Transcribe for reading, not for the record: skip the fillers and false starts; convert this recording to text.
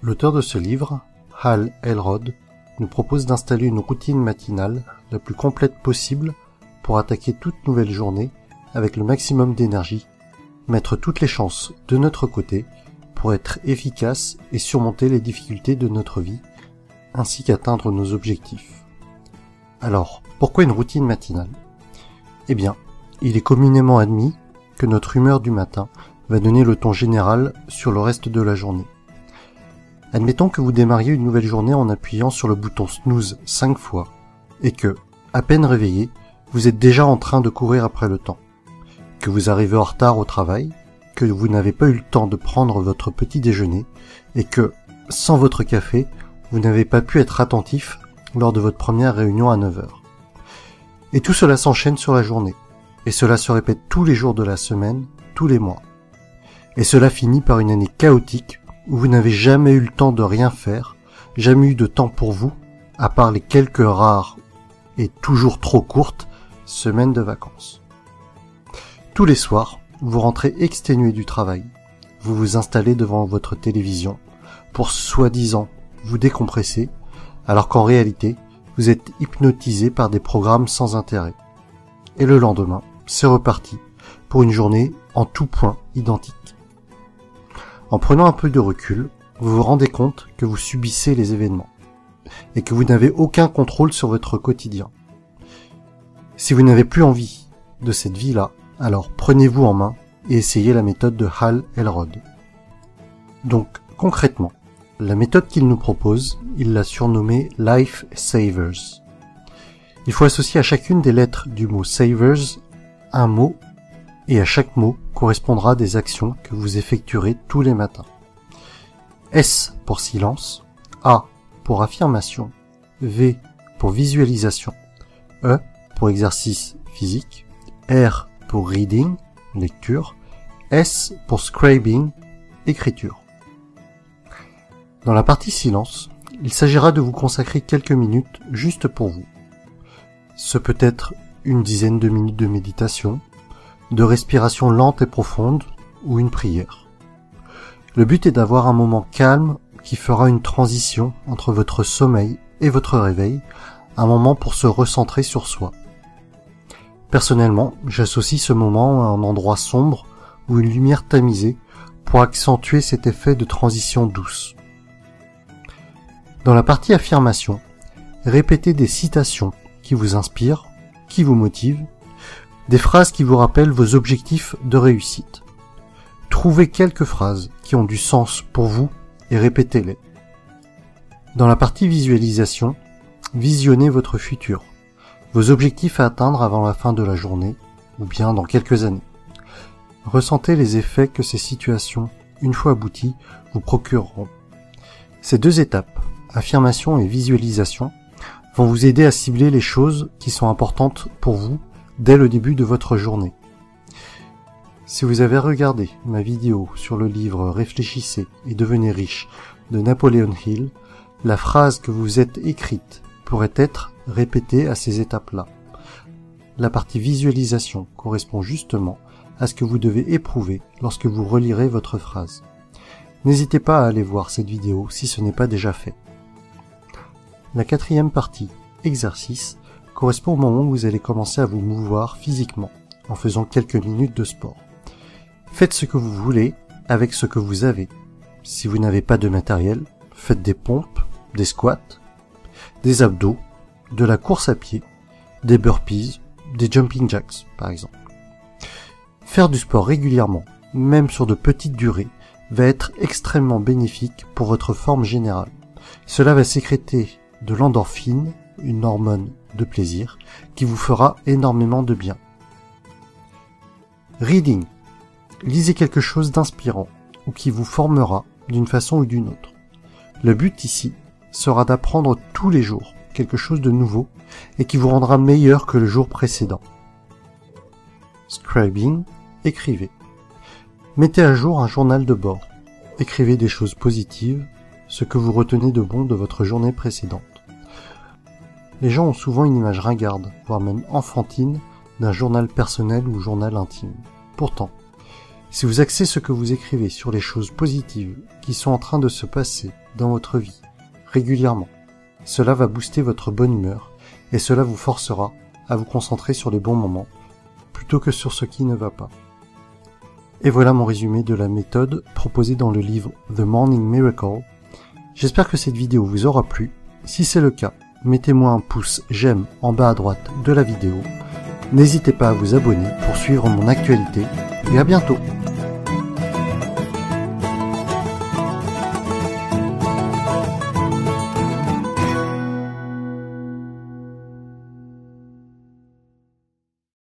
L'auteur de ce livre, Hal Elrod, nous propose d'installer une routine matinale la plus complète possible pour attaquer toute nouvelle journée avec le maximum d'énergie, mettre toutes les chances de notre côté pour être efficace et surmonter les difficultés de notre vie, ainsi qu'atteindre nos objectifs. Alors, pourquoi une routine matinale ? Eh bien, il est communément admis que notre humeur du matin va donner le ton général sur le reste de la journée. Admettons que vous démarriez une nouvelle journée en appuyant sur le bouton snooze 5 fois et que, à peine réveillé, vous êtes déjà en train de courir après le temps, que vous arrivez en retard au travail, que vous n'avez pas eu le temps de prendre votre petit déjeuner et que, sans votre café, vous n'avez pas pu être attentif lors de votre première réunion à 9h. Et tout cela s'enchaîne sur la journée, et cela se répète tous les jours de la semaine, tous les mois. Et cela finit par une année chaotique où vous n'avez jamais eu le temps de rien faire, jamais eu de temps pour vous, à part les quelques rares et toujours trop courtes semaines de vacances. Tous les soirs, vous rentrez exténué du travail. Vous vous installez devant votre télévision pour soi-disant vous décompresser, alors qu'en réalité, vous êtes hypnotisé par des programmes sans intérêt. Et le lendemain, c'est reparti pour une journée en tout point identique. En prenant un peu de recul, vous vous rendez compte que vous subissez les événements et que vous n'avez aucun contrôle sur votre quotidien. Si vous n'avez plus envie de cette vie-là, alors prenez-vous en main et essayez la méthode de Hal Elrod. Donc, concrètement, la méthode qu'il nous propose, il l'a surnommée Life Savers. Il faut associer à chacune des lettres du mot Savers un mot, et à chaque mot correspondra des actions que vous effectuerez tous les matins. S pour silence, A pour affirmation, V pour visualisation, E pour exercice physique, R pour reading, lecture, S pour scribing, écriture. Dans la partie silence, il s'agira de vous consacrer quelques minutes juste pour vous. Ce peut être une dizaine de minutes de méditation, de respiration lente et profonde ou une prière. Le but est d'avoir un moment calme qui fera une transition entre votre sommeil et votre réveil, un moment pour se recentrer sur soi. Personnellement, j'associe ce moment à un endroit sombre ou une lumière tamisée pour accentuer cet effet de transition douce. Dans la partie affirmation, répétez des citations qui vous inspirent, qui vous motivent, des phrases qui vous rappellent vos objectifs de réussite. Trouvez quelques phrases qui ont du sens pour vous et répétez-les. Dans la partie visualisation, visionnez votre futur, vos objectifs à atteindre avant la fin de la journée ou bien dans quelques années. Ressentez les effets que ces situations, une fois abouties, vous procureront. Ces deux étapes, affirmation et visualisation, vont vous aider à cibler les choses qui sont importantes pour vous dès le début de votre journée. Si vous avez regardé ma vidéo sur le livre Réfléchissez et devenez riche de Napoleon Hill, la phrase que vous êtes écrite pourrait être répétée à ces étapes-là. La partie visualisation correspond justement à ce que vous devez éprouver lorsque vous relirez votre phrase. N'hésitez pas à aller voir cette vidéo si ce n'est pas déjà fait. La quatrième partie, exercice, correspond au moment où vous allez commencer à vous mouvoir physiquement, en faisant quelques minutes de sport. Faites ce que vous voulez avec ce que vous avez. Si vous n'avez pas de matériel, faites des pompes, des squats, des abdos, de la course à pied, des burpees, des jumping jacks par exemple. Faire du sport régulièrement, même sur de petites durées, va être extrêmement bénéfique pour votre forme générale. Cela va sécréter de l'endorphine, une hormone de plaisir, qui vous fera énormément de bien. Reading. Lisez quelque chose d'inspirant ou qui vous formera d'une façon ou d'une autre. Le but ici sera d'apprendre tous les jours quelque chose de nouveau et qui vous rendra meilleur que le jour précédent. Scribing. Écrivez. Mettez à jour un journal de bord. Écrivez des choses positives, ce que vous retenez de bon de votre journée précédente. Les gens ont souvent une image ringarde, voire même enfantine, d'un journal personnel ou journal intime. Pourtant, Si vous axez ce que vous écrivez sur les choses positives qui sont en train de se passer dans votre vie régulièrement, cela va booster votre bonne humeur et cela vous forcera à vous concentrer sur les bons moments plutôt que sur ce qui ne va pas. Et voilà mon résumé de la méthode proposée dans le livre The Morning Miracle. J'espère que cette vidéo vous aura plu. Si c'est le cas, mettez-moi un pouce j'aime en bas à droite de la vidéo. N'hésitez pas à vous abonner pour suivre mon actualité et à bientôt.